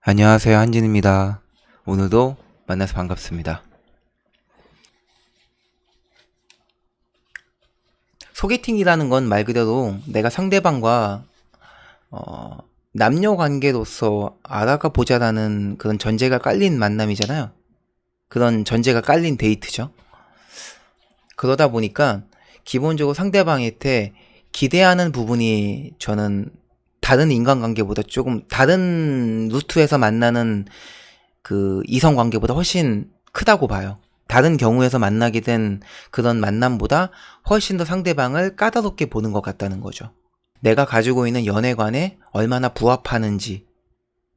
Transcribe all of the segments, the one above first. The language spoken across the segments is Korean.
안녕하세요, 한진입니다. 오늘도 만나서 반갑습니다. 소개팅이라는 건 말 그대로 내가 상대방과 어, 남녀 관계로서 알아가 보자라는 그런 전제가 깔린 만남이잖아요. 그런 전제가 깔린 데이트죠. 그러다 보니까 기본적으로 상대방한테 기대하는 부분이 저는 다른 인간관계보다 조금 다른 루트에서 만나는 그 이성 관계보다 훨씬 크다고 봐요. 다른 경우에서 만나게 된 그런 만남보다 훨씬 더 상대방을 까다롭게 보는 것 같다는 거죠. 내가 가지고 있는 연애관에 얼마나 부합하는지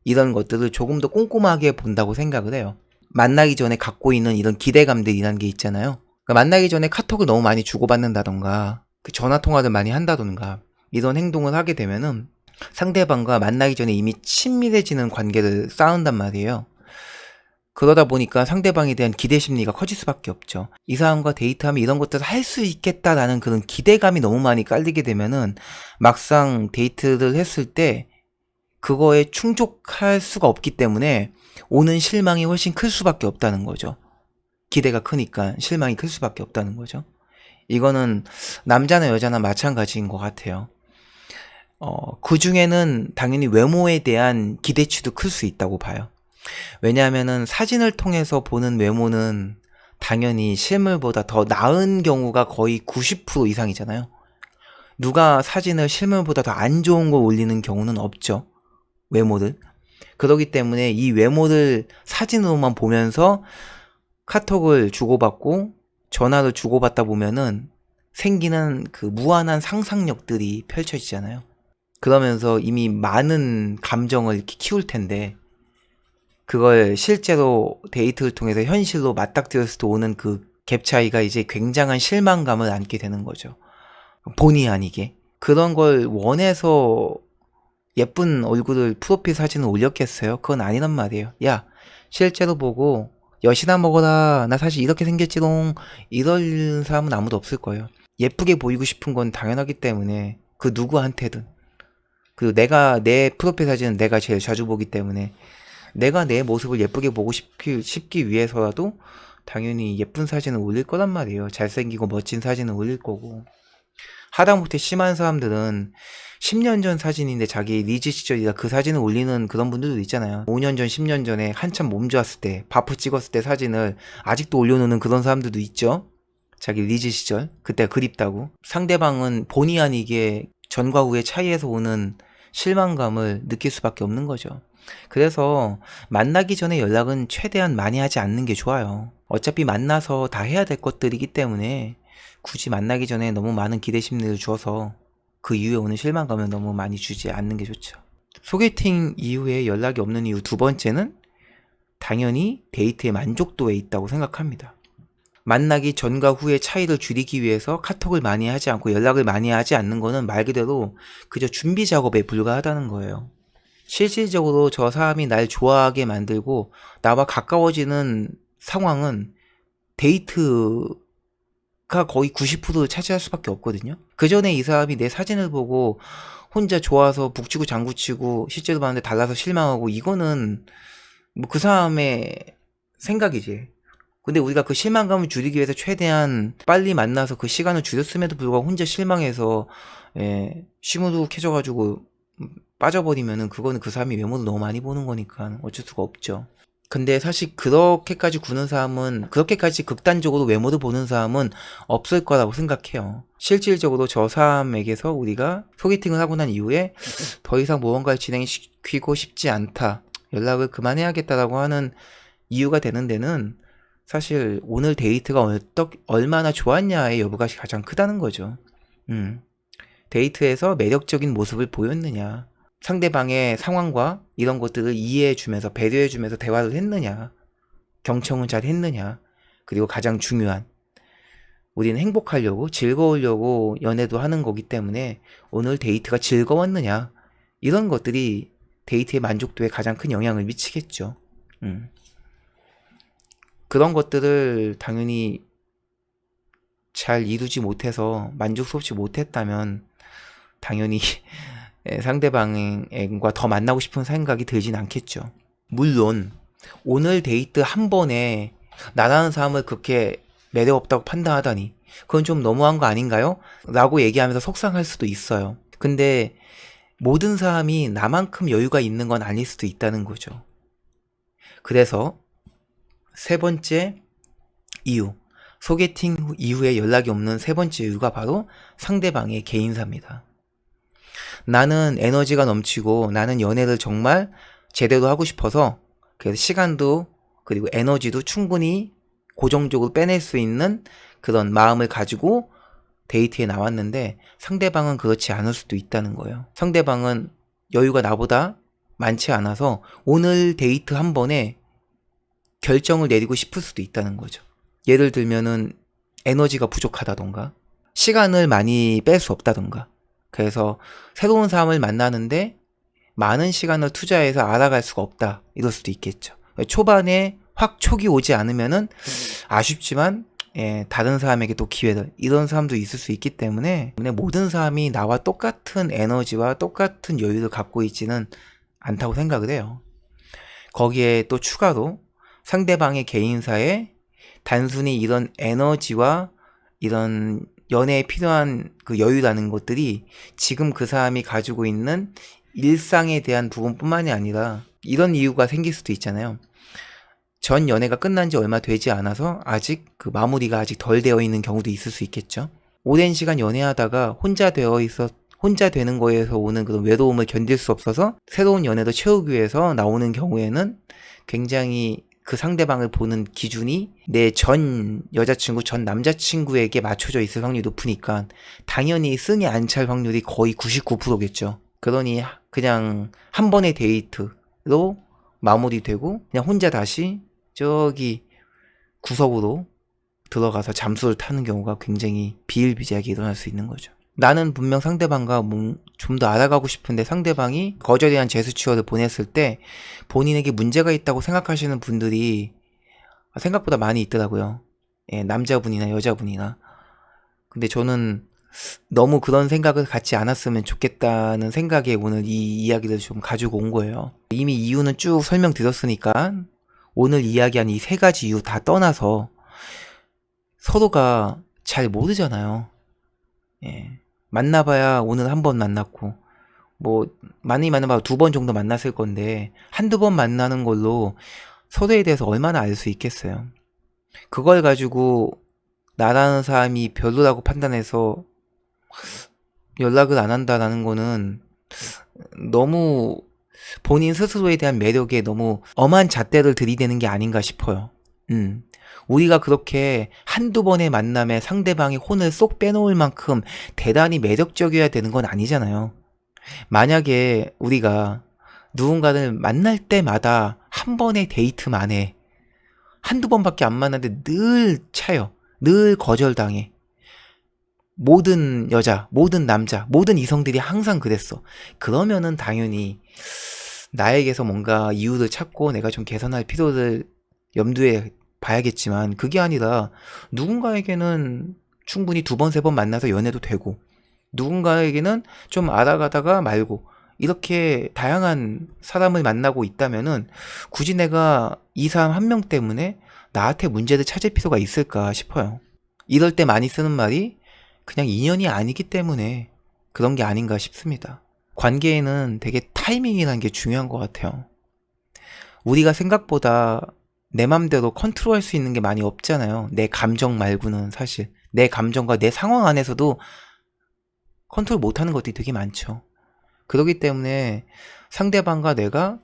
이런 것들을 조금 더 꼼꼼하게 본다고 생각을 해요. 만나기 전에 갖고 있는 이런 기대감들이라는 게 있잖아요. 그러니까 만나기 전에 카톡을 너무 많이 주고받는다던가 그 전화 통화를 많이 한다던가 이런 행동을 하게 되면은 상대방과 만나기 전에 이미 친밀해지는 관계를 쌓은단 말이에요. 그러다 보니까 상대방에 대한 기대 심리가 커질 수밖에 없죠. 이 사람과 데이트하면 이런 것들을 할 수 있겠다라는 그런 기대감이 너무 많이 깔리게 되면은 막상 데이트를 했을 때 그거에 충족할 수가 없기 때문에 오는 실망이 훨씬 클 수밖에 없다는 거죠. 기대가 크니까 실망이 클 수밖에 없다는 거죠. 이거는 남자나 여자나 마찬가지인 것 같아요. 그 중에는 당연히 외모에 대한 기대치도 클 수 있다고 봐요. 왜냐하면은 사진을 통해서 보는 외모는 당연히 실물보다 더 나은 경우가 거의 90% 이상이잖아요. 누가 사진을 실물보다 더 안 좋은 걸 올리는 경우는 없죠. 외모를. 그렇기 때문에 이 외모를 사진으로만 보면서 카톡을 주고받고 전화를 주고받다 보면은 생기는 그 무한한 상상력들이 펼쳐지잖아요. 그러면서 이미 많은 감정을 이렇게 키울 텐데 그걸 실제로 데이트를 통해서 현실로 맞닥뜨렸을 때 오는 그 갭 차이가 이제 굉장한 실망감을 안게 되는 거죠. 본의 아니게. 그런 걸 원해서 예쁜 얼굴을 프로필 사진을 올렸겠어요? 그건 아니란 말이에요. 야, 실제로 보고 여시나 먹어라. 나 사실 이렇게 생겼지롱. 이럴 사람은 아무도 없을 거예요. 예쁘게 보이고 싶은 건 당연하기 때문에 그 누구한테든. 그리고 내 프로필 사진은 내가 제일 자주 보기 때문에 내가 내 모습을 예쁘게 보고 싶기 위해서라도 당연히 예쁜 사진을 올릴 거란 말이에요. 잘생기고 멋진 사진을 올릴 거고. 하다못해 심한 사람들은 10년 전 사진인데 자기 리즈 시절이라 그 사진을 올리는 그런 분들도 있잖아요. 5년 전, 10년 전에 한참 몸 좋았을 때, 바프 찍었을 때 사진을 아직도 올려놓는 그런 사람들도 있죠. 자기 리즈 시절, 그때가 그립다고. 상대방은 본의 아니게 전과 후의 차이에서 오는 실망감을 느낄 수밖에 없는 거죠. 그래서 만나기 전에 연락은 최대한 많이 하지 않는 게 좋아요. 어차피 만나서 다 해야 될 것들이기 때문에 굳이 만나기 전에 너무 많은 기대 심리를 주어서 그 이후에 오는 실망감을 너무 많이 주지 않는 게 좋죠. 소개팅 이후에 연락이 없는 이유 두 번째는 당연히 데이트의 만족도에 있다고 생각합니다. 만나기 전과 후의 차이를 줄이기 위해서 카톡을 많이 하지 않고 연락을 많이 하지 않는 거는 말 그대로 그저 준비 작업에 불과하다는 거예요. 실질적으로 저 사람이 날 좋아하게 만들고 나와 가까워지는 상황은 데이트가 거의 90%를 차지할 수밖에 없거든요. 그 전에 이 사람이 내 사진을 보고 혼자 좋아서 북치고 장구치고 실제로 봤는데 달라서 실망하고 이거는 뭐 그 사람의 생각이지. 근데 우리가 그 실망감을 줄이기 위해서 최대한 빨리 만나서 그 시간을 줄였음에도 불구하고 혼자 실망해서 시무룩해져가지고 빠져버리면은 그거는 그 사람이 외모를 너무 많이 보는 거니까 어쩔 수가 없죠. 근데 사실 그렇게까지 구는 사람은 그렇게까지 극단적으로 외모를 보는 사람은 없을 거라고 생각해요. 실질적으로 저 사람에게서 우리가 소개팅을 하고 난 이후에 더 이상 무언가를 진행시키고 싶지 않다. 연락을 그만해야겠다라고 하는 이유가 되는 데는 사실 오늘 데이트가 얼마나 좋았냐의 여부가 가장 크다는 거죠. 데이트에서 매력적인 모습을 보였느냐. 상대방의 상황과 이런 것들을 이해해주면서 배려해주면서 대화를 했느냐. 경청은 잘 했느냐. 그리고 가장 중요한 우리는 행복하려고 즐거우려고 연애도 하는 거기 때문에 오늘 데이트가 즐거웠느냐. 이런 것들이 데이트의 만족도에 가장 큰 영향을 미치겠죠. 그런 것들을 당연히 잘 이루지 못해서 만족스럽지 못했다면 당연히 상대방과 더 만나고 싶은 생각이 들진 않겠죠. 물론 오늘 데이트 한 번에 나라는 사람을 그렇게 매력 없다고 판단하다니 그건 좀 너무한 거 아닌가요? 라고 얘기하면서 속상할 수도 있어요. 근데 모든 사람이 나만큼 여유가 있는 건 아닐 수도 있다는 거죠. 그래서 세 번째 이유, 소개팅 이후에 연락이 없는 세 번째 이유가 바로 상대방의 개인사입니다. 나는 에너지가 넘치고 나는 연애를 정말 제대로 하고 싶어서 그래서 시간도 그리고 에너지도 충분히 고정적으로 빼낼 수 있는 그런 마음을 가지고 데이트에 나왔는데 상대방은 그렇지 않을 수도 있다는 거예요. 상대방은 여유가 나보다 많지 않아서 오늘 데이트 한 번에 결정을 내리고 싶을 수도 있다는 거죠. 예를 들면은 에너지가 부족하다던가 시간을 많이 뺄 수 없다던가 그래서 새로운 사람을 만나는데 많은 시간을 투자해서 알아갈 수가 없다 이럴 수도 있겠죠. 초반에 확 촉이 오지 않으면은 아쉽지만 다른 사람에게 또 기회를 이런 사람도 있을 수 있기 때문에 모든 사람이 나와 똑같은 에너지와 똑같은 여유를 갖고 있지는 않다고 생각을 해요. 거기에 또 추가로 상대방의 개인사에 단순히 이런 에너지와 이런 연애에 필요한 그 여유라는 것들이 지금 그 사람이 가지고 있는 일상에 대한 부분뿐만이 아니라 이런 이유가 생길 수도 있잖아요. 전 연애가 끝난 지 얼마 되지 않아서 아직 그 마무리가 아직 덜 되어 있는 경우도 있을 수 있겠죠. 오랜 시간 연애하다가 혼자 되는 거에서 오는 그런 외로움을 견딜 수 없어서 새로운 연애도 채우기 위해서 나오는 경우에는 굉장히 그 상대방을 보는 기준이 내 전 여자친구, 전 남자친구에게 맞춰져 있을 확률이 높으니까 당연히 승에 안 찰 확률이 거의 99%겠죠. 그러니 그냥 한 번의 데이트로 마무리되고 그냥 혼자 다시 저기 구석으로 들어가서 잠수를 타는 경우가 굉장히 비일비재하게 일어날 수 있는 거죠. 나는 분명 상대방과 좀 더 알아가고 싶은데 상대방이 거절이란 제스처를 보냈을 때 본인에게 문제가 있다고 생각하시는 분들이 생각보다 많이 있더라고요. 남자분이나 여자분이나. 근데 저는 너무 그런 생각을 갖지 않았으면 좋겠다는 생각에 오늘 이 이야기를 좀 가지고 온 거예요. 이미 이유는 쭉 설명드렸으니까 오늘 이야기한 이 세 가지 이유 다 떠나서 서로가 잘 모르잖아요. 만나봐야 오늘 한 번 만났고 많이 만나봐야 2번 정도 만났을 건데 한두 번 만나는 걸로 서로에 대해서 얼마나 알 수 있겠어요. 그걸 가지고 나라는 사람이 별로라고 판단해서 연락을 안 한다라는 거는 너무 본인 스스로에 대한 매력에 너무 엄한 잣대를 들이대는 게 아닌가 싶어요. 우리가 그렇게 한두 번의 만남에 상대방의 혼을 쏙 빼놓을 만큼 대단히 매력적이어야 되는 건 아니잖아요. 만약에 우리가 누군가를 만날 때마다 한 번의 데이트 만에 한두 번밖에 안 만났는데 늘 차요. 늘 거절당해. 모든 여자, 모든 남자, 모든 이성들이 항상 그랬어. 그러면은 당연히 나에게서 뭔가 이유를 찾고 내가 좀 개선할 필요를 염두에 봐야겠지만 그게 아니라 누군가에게는 충분히 2번, 3번 만나서 연애도 되고 누군가에게는 좀 알아가다가 말고 이렇게 다양한 사람을 만나고 있다면은 굳이 내가 이 사람 한 명 때문에 나한테 문제를 찾을 필요가 있을까 싶어요. 이럴 때 많이 쓰는 말이 그냥 인연이 아니기 때문에 그런 게 아닌가 싶습니다. 관계에는 되게 타이밍이라는 게 중요한 것 같아요. 우리가 생각보다 내 맘대로 컨트롤할 수 있는 게 많이 없잖아요. 내 감정 말고는 사실 내 감정과 내 상황 안에서도 컨트롤 못하는 것들이 되게 많죠. 그렇기 때문에 상대방과 내가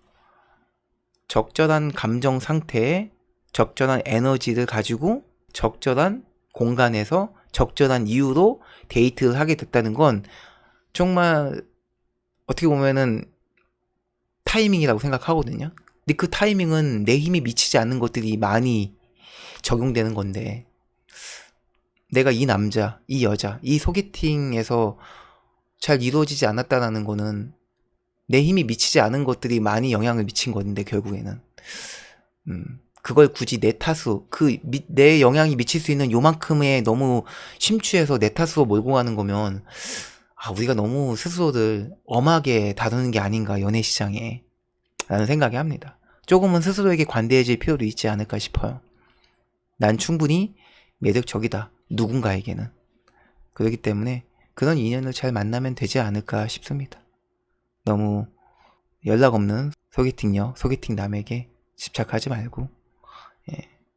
적절한 감정 상태에 적절한 에너지를 가지고 적절한 공간에서 적절한 이유로 데이트를 하게 됐다는 건 정말 어떻게 보면은 타이밍이라고 생각하거든요. 근데 그 타이밍은 내 힘이 미치지 않는 것들이 많이 적용되는 건데 내가 이 남자, 이 여자, 이 소개팅에서 잘 이루어지지 않았다는 거는 내 힘이 미치지 않은 것들이 많이 영향을 미친 건데 결국에는 그걸 굳이 내 탓으로 내 영향이 미칠 수 있는 요만큼에 너무 심취해서 내 탓으로 몰고 가는 거면 우리가 너무 스스로를 엄하게 다루는 게 아닌가 연애 시장에 라는 생각이 합니다. 조금은 스스로에게 관대해질 필요도 있지 않을까 싶어요. 난 충분히 매력적이다. 누군가에게는. 그렇기 때문에 그런 인연을 잘 만나면 되지 않을까 싶습니다. 너무 연락 없는 소개팅녀, 소개팅남에게 집착하지 말고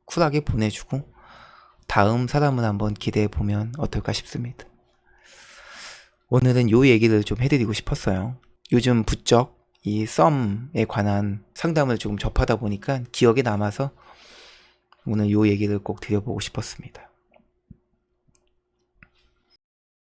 쿨하게 보내주고 다음 사람을 한번 기대해 보면 어떨까 싶습니다. 오늘은 요 얘기를 좀 해드리고 싶었어요. 요즘 부쩍 이 썸에 관한 상담을 조금 접하다 보니까 기억에 남아서 오늘 요 얘기를 꼭 드려보고 싶었습니다.